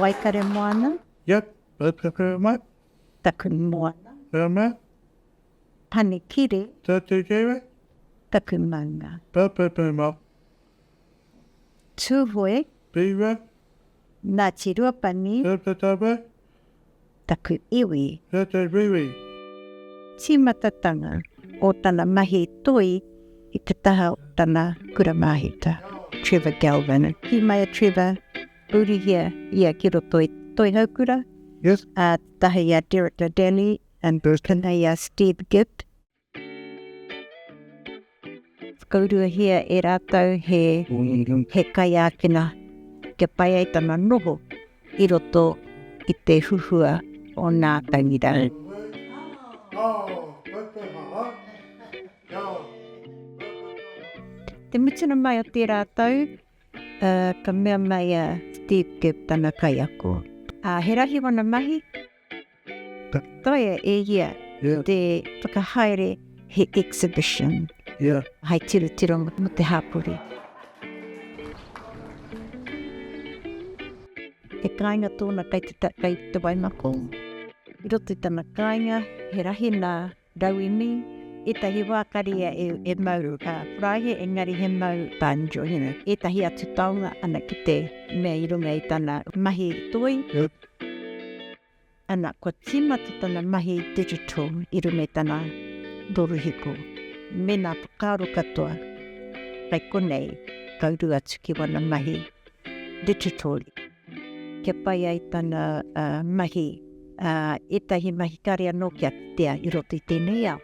Waikaremoana. Yep, Waikaremoana. Taku moana. Rama. Panikiri. Tatukere. Taku manga. Papapuma. Tūhoe. Bira. Ngāti Ruapani. Tapataba. Taku iwi. Tatariwi. Timatatanga o tana mahi toi i te taha o tana kuramahita. Trevor Galvin. Ki mai a Trevor, uri hia ia ki roto i toi haukura. Yes. Taha ia Derek Ladeli and kana ia Steve Gibb. Whakaurua hia e rātou he kai ākina kia pai ai tana noho i roto i te huhua o Ngā Taonga Toi. Te mutina mai o te rātou, ka mea mai a Steve Gibb tana kai ako. He rahi wana mahi, toia e ia te whakahaere he exhibition. Hai tiro mo te hapuri. He kāinga tōna kei te waimako. I roto i tana kāinga, he rahi nā rauimi, etahi wākaria e mau prahe, engari he mau banjo, etahi atu taonga ana ki te mea i runga i tana mahi toi. Ana kua timata tana mahi digital i runga i tana doruhiko. Me nā pakaro katoa, kai konei, kauru atu ki wana mahi digital. Kia pai ai tana mahi, etahi mahi kare anō kia tea i roto i tēnei au.